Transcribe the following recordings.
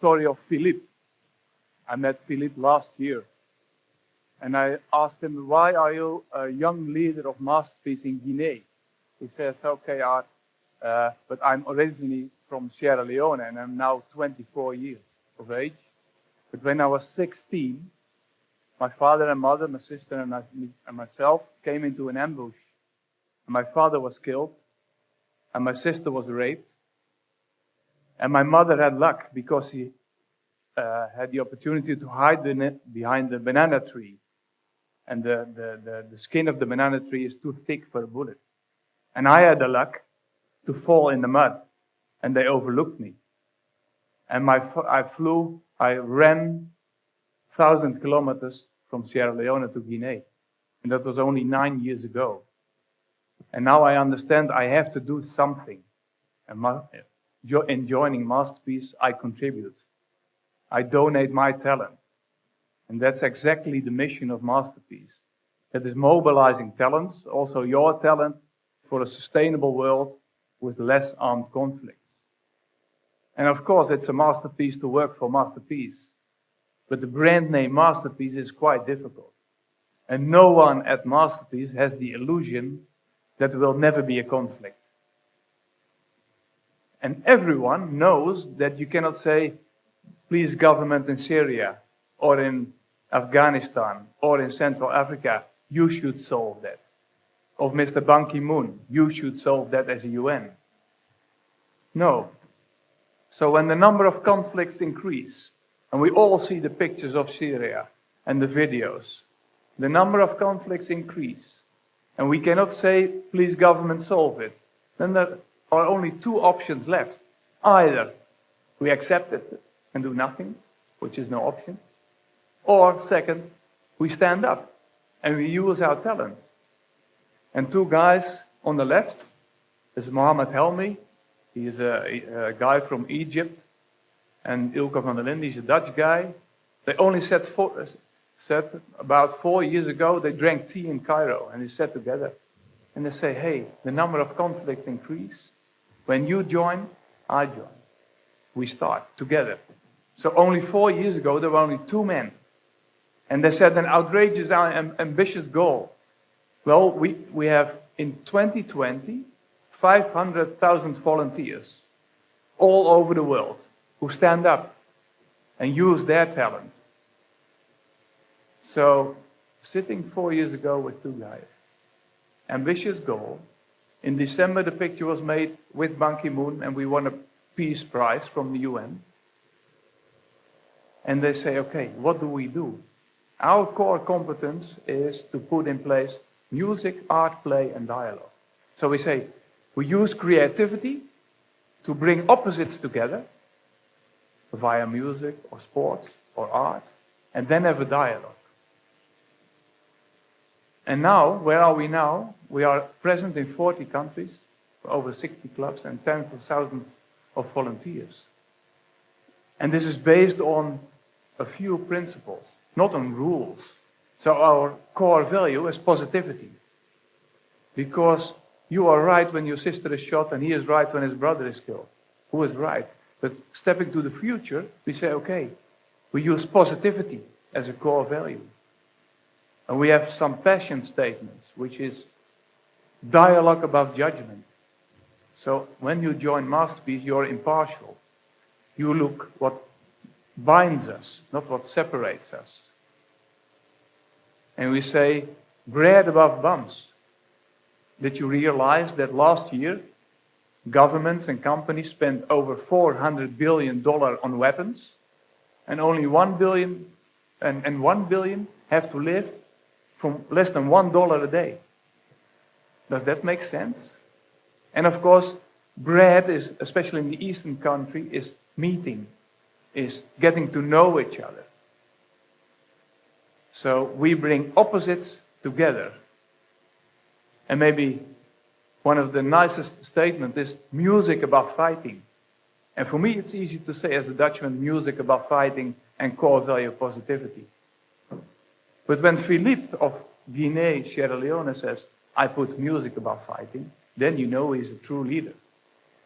story of Philippe. I met Philippe last year. And I asked him, why are you a young leader of Masterpiece in Guinea? He says, okay, Art, but I'm originally from Sierra Leone and I'm now 24 years of age. But when I was 16, my father and mother, my sister and myself came into an ambush. And my father was killed and my sister was raped. And my mother had luck because she had the opportunity to hide behind the banana tree. And the skin of the banana tree is too thick for a bullet. And I had the luck to fall in the mud, and they overlooked me. And I ran 1,000 kilometers from Sierra Leone to Guinea. And that was only 9 years ago. And now I understand I have to do something. And in joining Masterpiece, I contribute. I donate my talent. And that's exactly the mission of Masterpiece. That is mobilizing talents, also your talent, for a sustainable world with less armed conflicts. And of course, it's a masterpiece to work for Masterpiece. But the brand name Masterpiece is quite difficult. And no one at Masterpiece has the illusion that there will never be a conflict. And everyone knows that you cannot say, please government in Syria or in Afghanistan or in Central Africa, you should solve that. Of Mr. Ban Ki-moon, you should solve that as a UN. No. So when the number of conflicts increase, and we all see the pictures of Syria and the videos, the number of conflicts increase, and we cannot say, please government solve it, then there are only two options left. Either we accept it and do nothing, which is no option, or second, we stand up and we use our talent. And two guys on the left is Mohammed Helmi. He is a guy from Egypt. And Ilke van der Linden, he's a Dutch guy. They only said about 4 years ago, they drank tea in Cairo and they sat together. And they say, hey, the number of conflicts increase. When you join, I join. We start together. So only 4 years ago, there were only two men. And they set an outrageous, ambitious goal. Well, we have in 2020, 500,000 volunteers all over the world who stand up and use their talent. So, sitting 4 years ago with two guys, ambitious goal. In December, the picture was made with Ban Ki-moon and we won a peace prize from the UN. And they say, okay, what do we do? Our core competence is to put in place music, art, play, and dialogue. So we say, we use creativity to bring opposites together via music or sports or art, and then have a dialogue. And now, where are we now? We are present in 40 countries, over 60 clubs, and tens of thousands of volunteers. And this is based on a few principles, not on rules. So our core value is positivity. Because you are right when your sister is shot and he is right when his brother is killed. Who is right? But stepping to the future, we say, okay, we use positivity as a core value. And we have some passion statements, which is dialogue above judgment. So when you join Masterpiece, you're impartial. You look what binds us, not what separates us. And we say, bread above bombs. Did you realize that last year, governments and companies spent over $400 billion on weapons, and only $1 billion have to live from less than $1 a day? Does that make sense? And of course, bread is, especially in the Eastern country, is meeting, is getting to know each other. So we bring opposites together. And maybe one of the nicest statements is music about fighting. And for me, it's easy to say as a Dutchman, music about fighting and core value positivity. But when Philippe of Guinea, Sierra Leone says, I put music about fighting, then you know he's a true leader.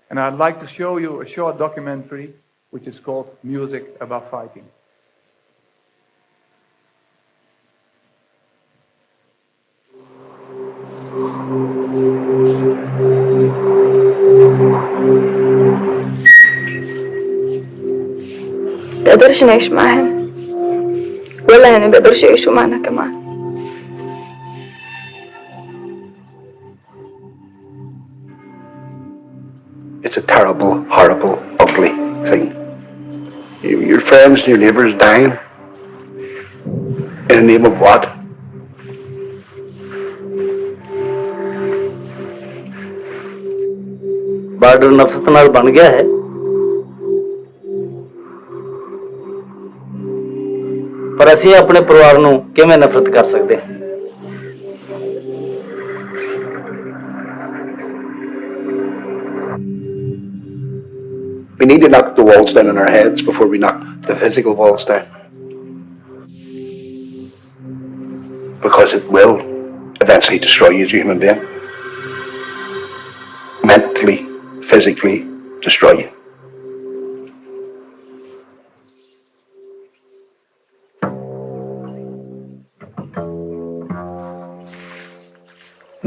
And I'd like to show you a short documentary which is called Music Above Fighting. بقدرش نعيش معاهم ولا هن بيقدرش يعيشوا معنا كمان. It's a terrible, horrible, ugly thing. Your friends and your neighbours dying. In the name of what? Border ਨਫ਼ਰਤ ਨਾਲ ਬਣ ਗਿਆ ਹੈ। ਪਰ ਅਸੀਂ ਆਪਣੇ ਪਰਿਵਾਰ ਨੂੰ ਕਿਵੇਂ ਨਫ਼ਰਤ ਕਰ ਸਕਦੇ ਹਾਂ? We need to knock the walls down in our heads before we knock the physical walls down. Because it will eventually destroy you as a human being. Mentally, physically destroy you.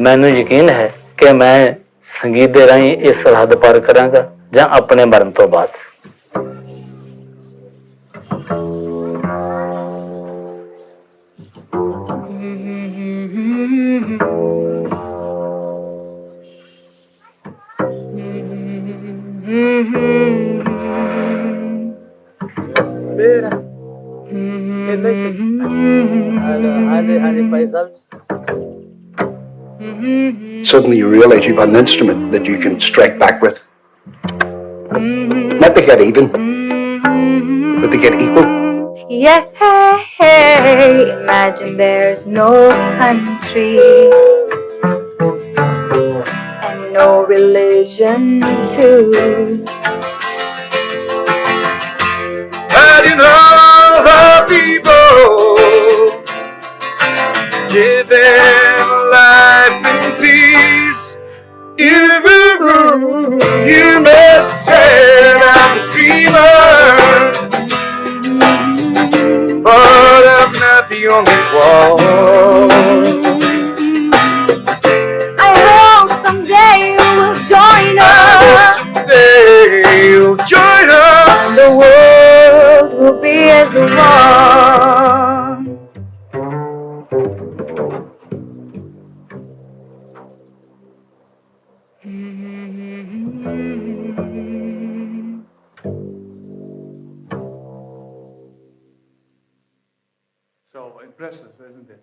ਮੈਨੂੰ ਯਕੀਨ ਹੈ ਕਿ ਮੈਂ ਸੰਗੀਤ ਦੇ ਰਾਹੀਂ ਇਹ ਸਰਹੱਦ ਪਾਰ ਕਰਾਂਗਾ ਜਾਂ ਆਪਣੇ ਮਰਨ ਤੋਂ ਬਾਅਦ। Suddenly you realise you've got an instrument that you can strike back with. Not to get even, but to get equal. Yeah, imagine there's no countries and no religion too. Fighting all the people, giving life in peace. You may say I'm a dreamer, but I'm not the only one. I hope someday you will join us. Someday you'll join us. And the world will be as one. So impressive, isn't it?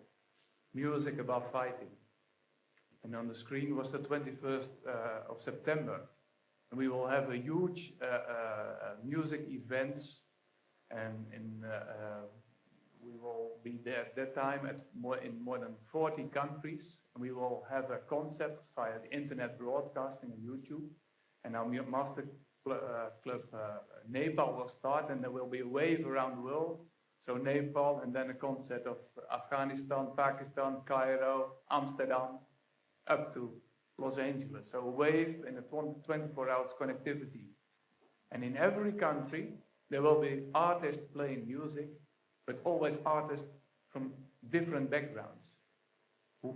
Music Above Fighting. And on the screen was the 21st of September. And we will have a huge music events, and we will be there at that time in more than 40 countries. And we will have a concept via the internet broadcasting on YouTube. And our Master Club Nepal will start, and there will be a wave around the world. So Nepal, and then a concert of Afghanistan, Pakistan, Cairo, Amsterdam, up to Los Angeles. So a wave in a 24 hours connectivity. And in every country, there will be artists playing music, but always artists from different backgrounds, who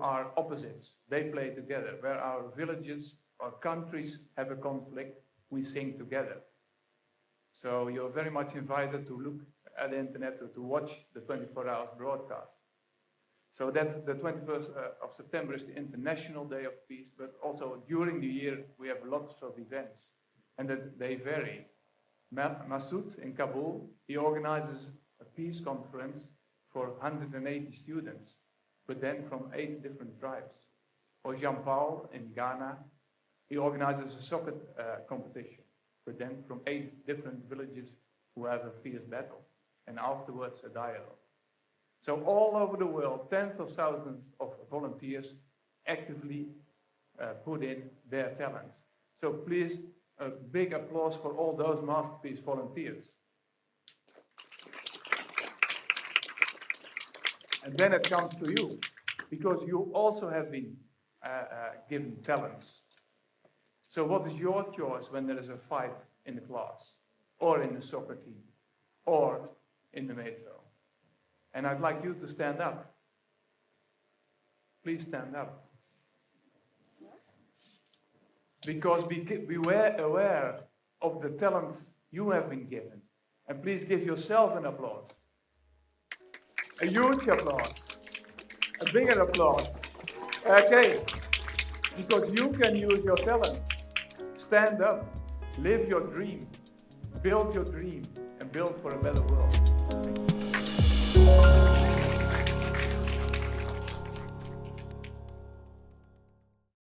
are opposites. They play together. Where our villages or countries have a conflict, we sing together. So you're very much invited to look at the internet to watch the 24 hours broadcast. So that the 21st of September is the International Day of Peace, but also during the year we have lots of events, and that they vary. Masoud in Kabul, he organizes a peace conference for 180 students, but then from 8 different tribes. Or Jean-Paul in Ghana, he organizes a soccer competition, but then from 8 different villages who have a fierce battle, and afterwards a dialogue. So all over the world, tens of thousands of volunteers actively put in their talents. So please, a big applause for all those Masterpiece volunteers. And then it comes to you, because you also have been given talents. So what is your choice when there is a fight in the class? or in the soccer team, or in the metro. And I'd like you to stand up. Please stand up. Because we were aware of the talents you have been given. And please give yourself an applause. A huge applause. A bigger applause. Okay. Because you can use your talent. Stand up. Live your dream. Build your dream. And build for a better world. Thank you.